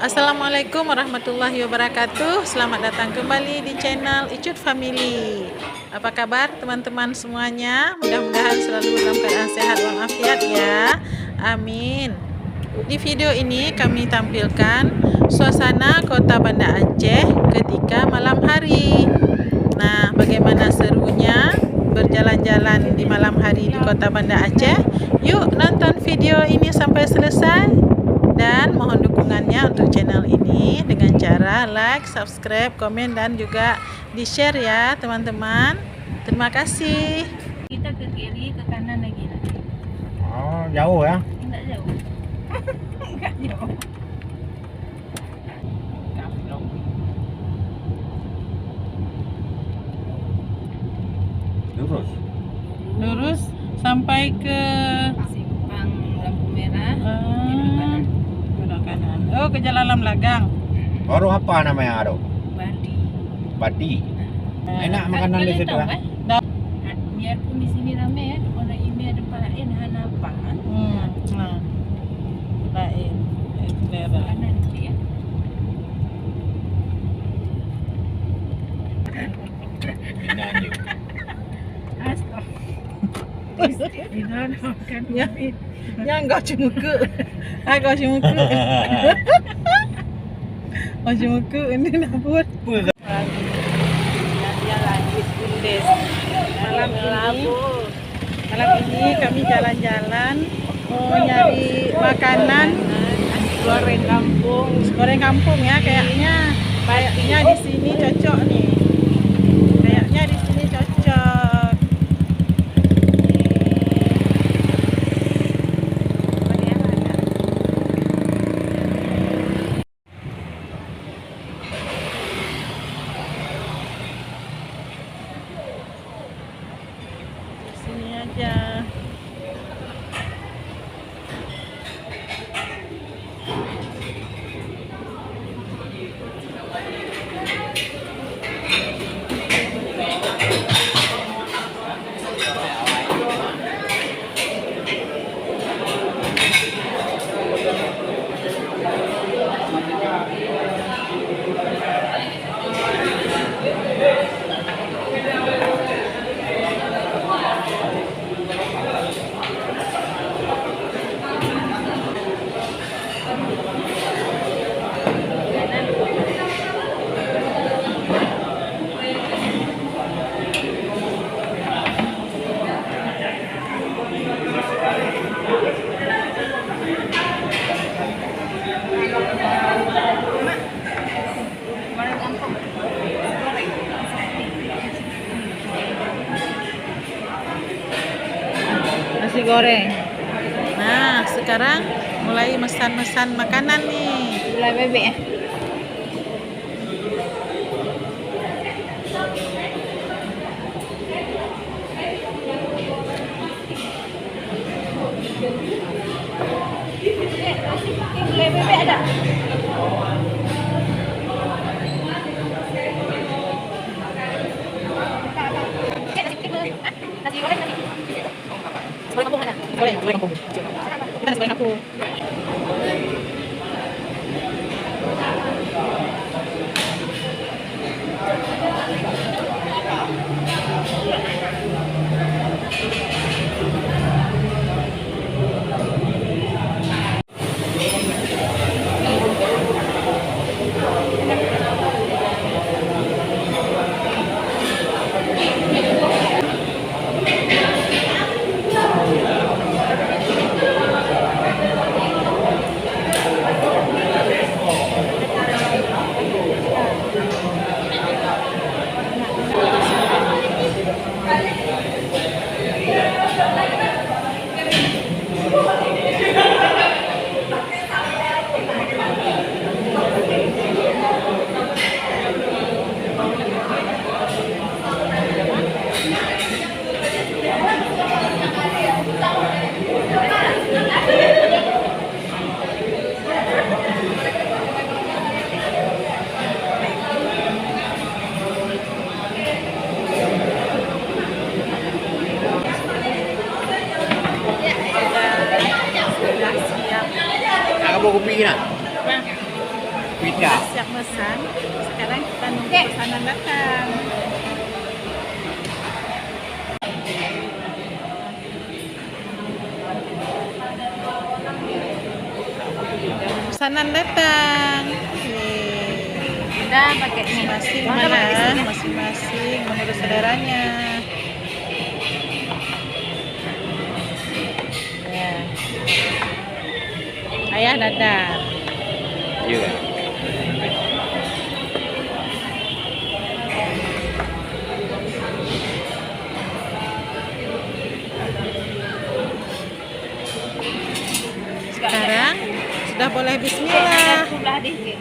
Assalamualaikum warahmatullahi wabarakatuh. Selamat datang kembali di channel Icut Family. Apa kabar teman-teman semuanya? Mudah-mudahan selalu dalam keadaan sehat walafiat ya. Amin. Di video ini kami tampilkan suasana kota Banda Aceh ketika malam hari. Nah, bagaimana serunya berjalan-jalan di malam hari di kota Banda Aceh? Yuk nonton video ini sampai selesai. Dan mohon dukungannya untuk channel ini dengan cara like, subscribe, komen, dan juga di-share ya teman-teman. Terima kasih. Kita ke kiri, ke kanan lagi nanti. Oh, jauh ya? Enggak jauh. Enggak jauh. Kaplong. Lurus. Lurus sampai ke Simpang lampu merah. Di belok kanan. belok kanan. Oh, ke Jalan Lam Lagang. Baru apa namanya, Ado? Badi. Badi. Eh, Enak makanan di Kalian situ tahu ya? kan? Biarpun di sini ramai ya, orang ini ada palain hanapa. Nah, lain. Selera. Kanan dia. Minang je. Astagfirullah. Yang kau cemukuk. Kau cemukuk. Kau cemukuk ini nak buat. Dia lagi Bundes. Malam ini kami jalan-jalan mau nyari makanan Goreng kampung. goreng kampung ya, kayaknya di sini cocok nih. Kayaknya di sini cocok. Di sini aja. Goreng kampung. Goreng. Nasi goreng. Nah, sekarang mulai mesan-mesan makanan nih. Gulai bebek ya. Gulai bebek ada. Nasi goreng tadi. Goreng kampung ada. Goreng kampung. Kita nasi goreng kampung. Nak bawa kopi ke nak? Pita. siap pesan. Sekarang kita nunggu pesanan datang. Pesanan datang. Yeay. Udah pakai ini. Masing-masing Udah pakai mana? sini. Masing-masing menurut saudaranya. Ya. Ayah dadah. Iya. Sekarang sudah boleh bismillah. Sebelah dikit.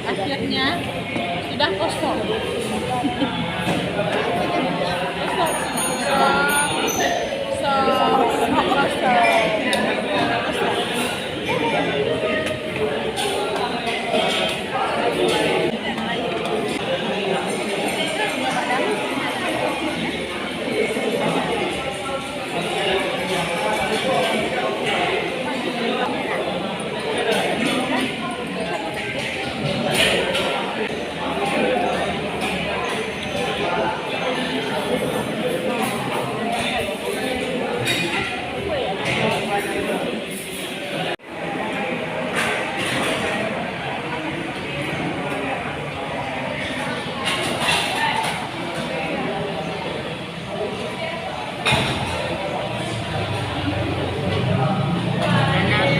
Akhirnya sudah kosong.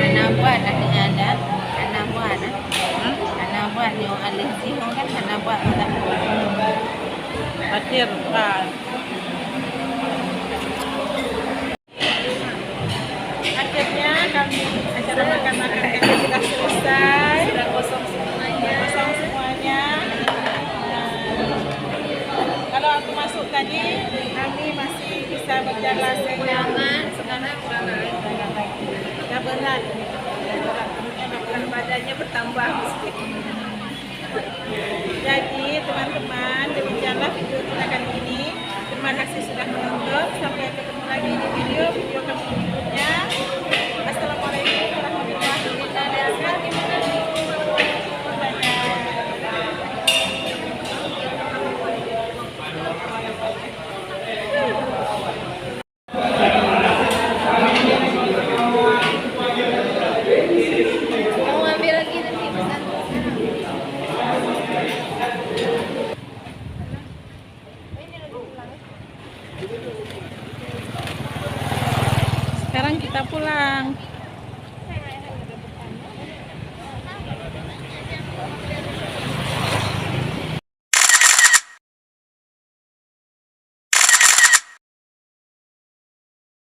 Anak buat ada. Anak buat. Anak buat yang alih sihong kan anak buat tak. Akhir kan. Akhirnya kami acara makan-makan kami sudah selesai. Sudah kosong semuanya. Kosong semuanya. Nah, kalau aku masuk tadi, kami masih bisa berjalan dengan Sekarang berat. ya berat. Berat badannya bertambah mesti. Jadi teman-teman, demikianlah video kita kali ini. Terima kasih sudah menonton. Sampai ketemu lagi di video kami berikutnya. Assalamualaikum warahmatullahi wabarakatuh. Mau ambil lagi nanti pesan. Sekarang kita pulang.